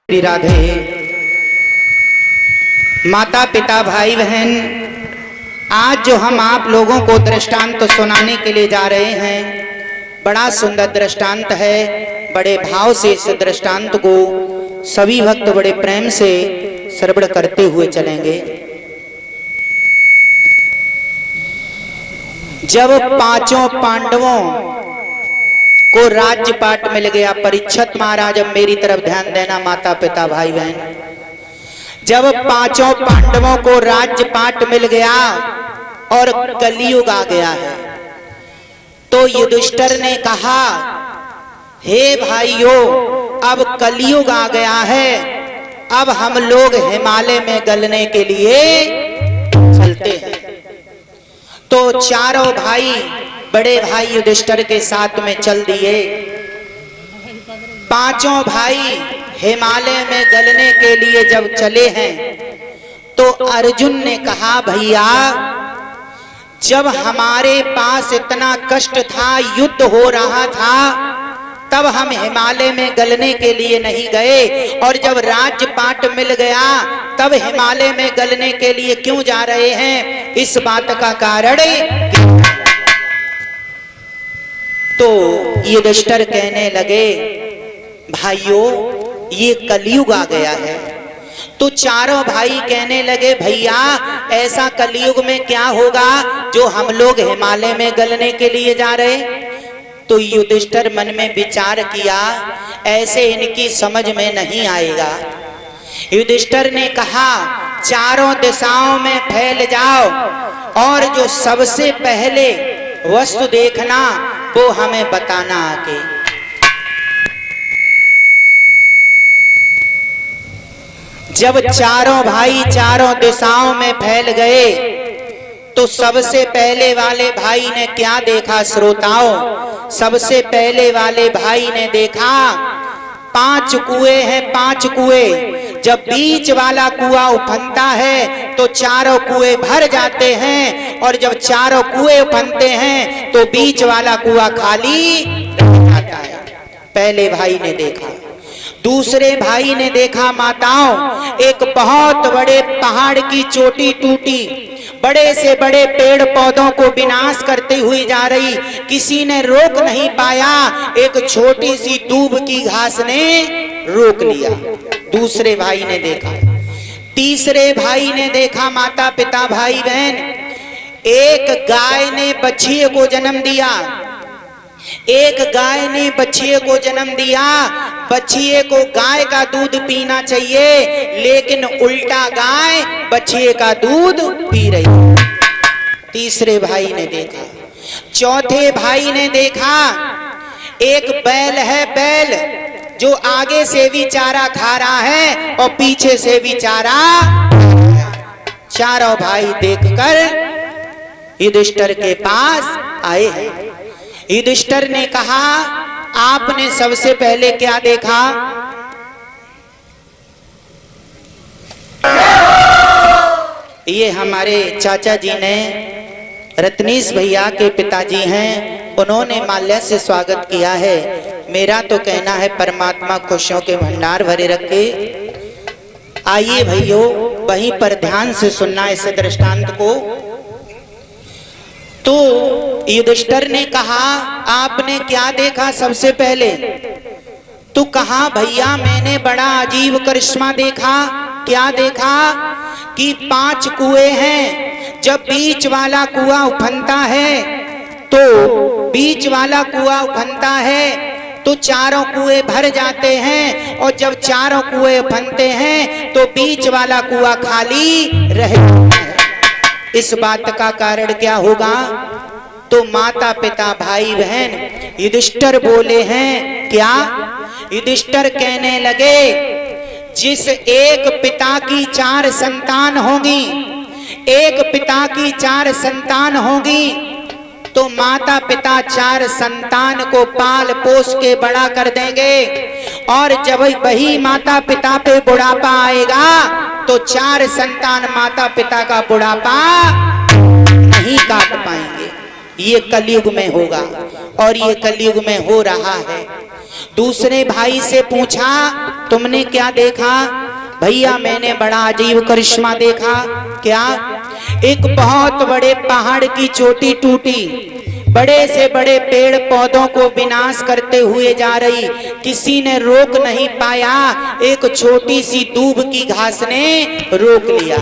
राधे। माता पिता भाई बहन, आज जो हम आप लोगों को दृष्टांत सुनाने के लिए जा रहे हैं, बड़ा सुंदर दृष्टांत है। बड़े भाव से इस दृष्टांत को सभी भक्त बड़े प्रेम से श्रवण करते हुए चलेंगे। जब पांचों पांडवों को राज्यपाट मिल गया, परीक्षित महाराज अब मेरी तरफ ध्यान देना माता पिता भाई बहन, जब पांचों पांडवों को राज्यपाट मिल गया और कलयुग आ गया है, तो युधिष्ठिर ने कहा, हे भाइयों, अब कलयुग आ गया है, अब हम लोग हिमालय में गलने के लिए चलते हैं। तो चारों भाई बड़े भाई युधिष्ठिर के साथ में चल दिए। पांचों भाई हिमालय में गलने के लिए जब चले हैं, तो अर्जुन ने कहा, भैया जब हमारे पास इतना कष्ट था, युद्ध हो रहा था, तब हम हिमालय में गलने के लिए नहीं गए, और जब राज्यपाट मिल गया तब हिमालय में गलने के लिए क्यों जा रहे हैं? इस बात का कारण तो युधिष्ठिर कहने लगे, भाइयों ये कलयुग आ गया है। तो चारों भाई कहने लगे, भैया ऐसा कलयुग में क्या होगा जो हम लोग हिमालय में गलने के लिए जा रहे? तो युधिष्ठिर मन में विचार किया, ऐसे इनकी समझ में नहीं आएगा। युधिष्ठिर ने कहा, चारों दिशाओं में फैल जाओ और जो सबसे पहले वस्तु देखना वो हमें बताना आके। जब चारों भाई चारों दिशाओं में फैल गए, तो सबसे पहले वाले भाई ने क्या देखा श्रोताओं? सबसे पहले वाले भाई ने देखा 5 कुएं हैं, 5 कुएं। जब बीच वाला कुआं उफनता है तो चारों कुएं भर जाते हैं, और जब चारों कुएं उफनते हैं तो बीच वाला कुआं खाली रह जाता है। पहले भाई ने देखा। दूसरे भाई ने देखा, माताओं, एक बहुत बड़े पहाड़ की चोटी टूटी, बड़े से बड़े पेड़ पौधों को विनाश करते हुए जा रही, किसी ने रोक नहीं पाया, एक छोटी सी दूब की घास ने रोक लिया। दूसरे भाई ने देखा। तीसरे भाई ने देखा, माता पिता भाई बहन, एक गाय ने बछिए को जन्म दिया। एक गाय ने बछिए को जन्म दिया। बछिए को गाय का दूध पीना चाहिए, लेकिन उल्टा गाय बछिए का दूध पी रही। तीसरे भाई ने देखा। चौथे भाई ने देखा, एक बैल है, बैल जो आगे से भी चारा खा रहा है और पीछे से भी चारा। चारों भाई देखकर युधिष्ठिर के पास आए हैं। युधिष्ठिर ने कहा, आपने सबसे पहले क्या देखा? ये हमारे चाचा जी ने, रत्नीश भैया के पिताजी हैं, उन्होंने माल्य से स्वागत किया है। मेरा तो कहना है परमात्मा खुशियों के भंडार भरे रखे। आइए भाइयों, वहीं पर ध्यान से सुनना इस दृष्टांत को। तो युधिष्ठिर ने कहा, आपने क्या देखा सबसे पहले? तो कहा, भैया मैंने बड़ा अजीब करिश्मा देखा। क्या देखा? कि 5 कुएं हैं। जब बीच वाला कुआं उफनता है, तो बीच वाला कुआं उफनता है तो चारों कुएं भर जाते हैं, और जब चारों कुएं उफनते हैं तो बीच वाला कुआं खाली रह जाता है। इस बात का कारण क्या होगा? तो माता पिता भाई बहन, युधिष्ठिर बोले हैं क्या? युधिष्ठिर कहने लगे, जिस एक पिता की 4 संतान होगी, एक पिता की 4 संतान होगी, तो माता पिता 4 संतान को पाल पोस के बड़ा कर देंगे, और जब वही माता पिता पे बुढ़ापा आएगा तो 4 संतान माता पिता का बुढ़ापा नहीं काट पाएंगे। ये कलयुग में होगा, और ये कलयुग में हो रहा है। दूसरे भाई से पूछा तुमने क्या देखा? भैया मैंने बड़ा अजीब करिश्मा देखा। क्या? एक बहुत बड़े पहाड़ की चोटी टूटी, बड़े से बड़े पेड़ पौधों को विनाश करते हुए जा रही, किसी ने रोक नहीं पाया, एक छोटी सी दूब की घास ने रोक लिया।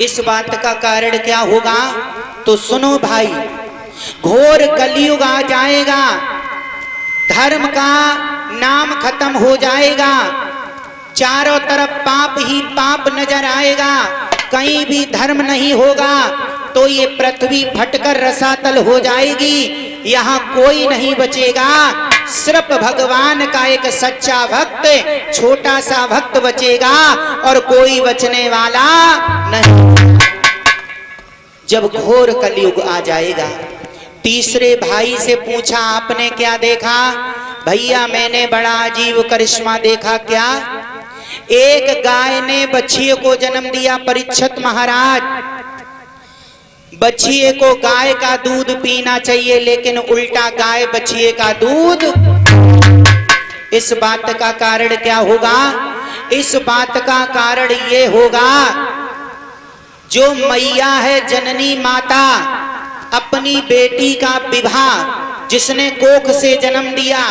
इस बात का कारण क्या होगा? तो सुनो भाई, घोर कलयुग आ जाएगा, धर्म का नाम खत्म हो जाएगा, चारों तरफ पाप ही पाप नजर आएगा, कहीं भी धर्म नहीं होगा, तो ये पृथ्वी फटकर रसातल हो जाएगी, यहाँ कोई नहीं बचेगा, सिर्फ भगवान का एक सच्चा भक्त, छोटा सा भक्त बचेगा और कोई बचने वाला नहीं। जब घोर कलयुग आ जाएगा, तीसरे भाई से पूछा आपने क्या देखा? भैया मैंने बड़ा अजीब करिश्मा देखा। क्या? एक गाय ने बछिए को जन्म दिया। परीक्षित महाराज, बछिए को गाय का दूध पीना चाहिए, लेकिन उल्टा गाय बछिए का दूध। इस बात का कारण क्या होगा? इस बात का कारण ये होगा, जो मैया है जननी माता, अपनी बेटी का विवाह, जिसने कोख से जन्म दिया,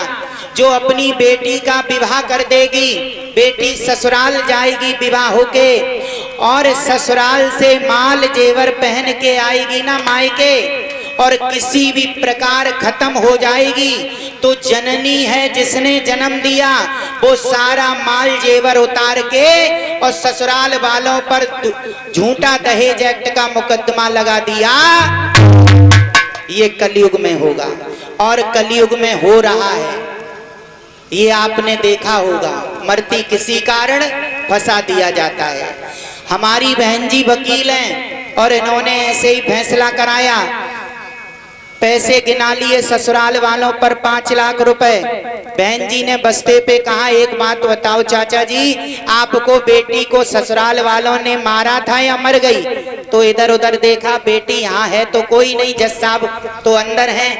जो अपनी बेटी का विवाह कर देगी, बेटी ससुराल जाएगी विवाह होके, और ससुराल से माल जेवर पहन के आएगी ना मायके, और किसी भी प्रकार खत्म हो जाएगी, तो जननी है जिसने जन्म दिया, वो सारा माल जेवर उतार के और ससुराल वालों पर झूठा दहेज एक्ट का मुकदमा लगा दिया। ये कलयुग में होगा और कलयुग में हो रहा है, ये आपने देखा होगा। मरती किसी कारण फंसा दिया जाता है। हमारी बहन जी वकील हैं और इन्होंने ऐसे ही फैसला कराया, पैसे गिना लिए ससुराल वालों पर 5 लाख रुपए। बहन जी ने बस्ते पे कहा, एक बात बताओ चाचा जी, आपको बेटी को ससुराल वालों ने मारा था या मर गई? तो इधर उधर देखा, बेटी यहाँ है तो कोई नहीं, जज साहब तो अंदर हैं।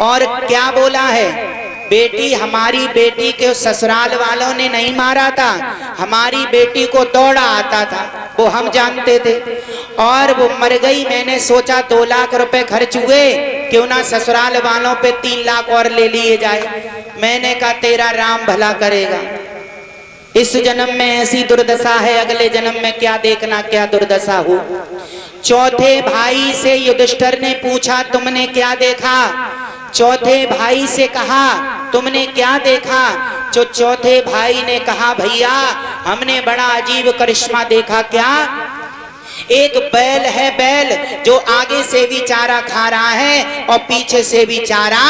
और क्या बोला है? बेटी, हमारी बेटी के ससुराल वालों ने नहीं मारा था, हमारी बेटी को दौड़ा आता था, वो हम जानते थे, और वो मर गई। मैंने सोचा 2 लाख रुपए खर्च हुए, क्यों ना ससुराल वालों पे 3 लाख और ले लिए जाए। मैंने कहा तेरा राम भला करेगा, इस जन्म में ऐसी दुर्दशा है, अगले जन्म में क्या देखना क्या दुर्दशा हो। चौथे भाई से युधिष्ठिर ने पूछा तुमने क्या देखा? चौथे भाई से कहा तुमने क्या देखा? जो चौथे भाई ने कहा, भैया हमने बड़ा अजीब करिश्मा देखा। क्या? एक बैल है, बैल जो आगे से भी चारा खा रहा है और पीछे से भी चारा।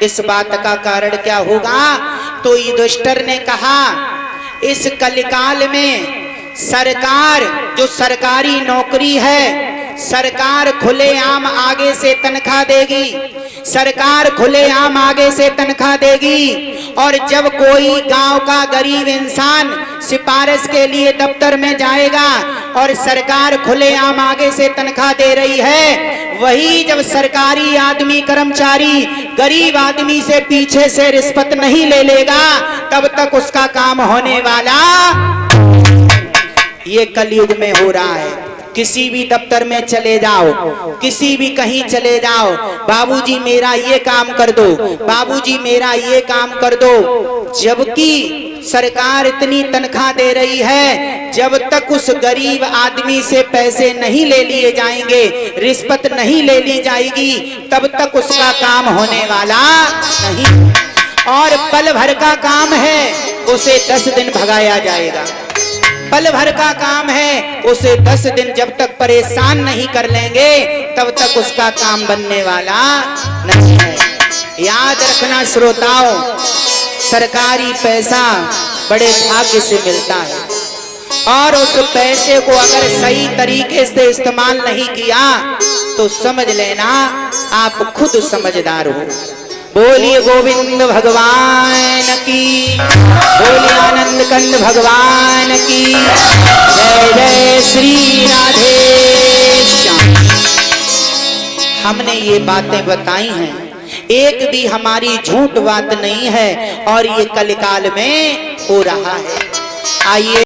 इस बात का कारण क्या होगा? तो युधिष्ठिर ने कहा, इस कलिकाल में सरकार, जो सरकारी नौकरी है, सरकार खुलेआम आगे से तनख्वाह देगी, सरकार खुलेआम आगे से तनख्वाह देगी, और जब कोई गांव का गरीब इंसान सिफारिश के लिए दफ्तर में जाएगा और सरकार खुलेआम आगे से तनख्वाह दे रही है, वही जब सरकारी आदमी कर्मचारी गरीब आदमी से पीछे से रिश्वत नहीं ले लेगा, तब तक उसका काम होने वाला। ये कलयुग में हो रहा है। किसी भी दफ्तर में चले जाओ, किसी भी कहीं चले जाओ, बाबूजी मेरा ये काम कर दो, बाबूजी मेरा ये काम कर दो, जबकि सरकार इतनी तनख्वाह दे रही है, जब तक उस गरीब आदमी से पैसे नहीं ले लिए जाएंगे, रिश्वत नहीं ले ली जाएगी, तब तक उसका काम होने वाला नहीं। और पल भर का काम है, उसे 10 दिन भगाया जाएगा। पल भर का काम है, उसे 10 दिन जब तक परेशान नहीं कर लेंगे, तब तक उसका काम बनने वाला नहीं है। याद रखना श्रोताओं, सरकारी पैसा बड़े भाग्य से मिलता है, और उस पैसे को अगर सही तरीके से इस्तेमाल नहीं किया तो समझ लेना आप खुद समझदार हो। बोलिए गोविंद भगवान की, बोलिए आनंद कंद भगवान की जय। जय श्री राधे श्याम। हमने ये बातें बताई हैं एक भी हमारी झूठ बात नहीं है और ये कलिकाल में हो रहा है। आइए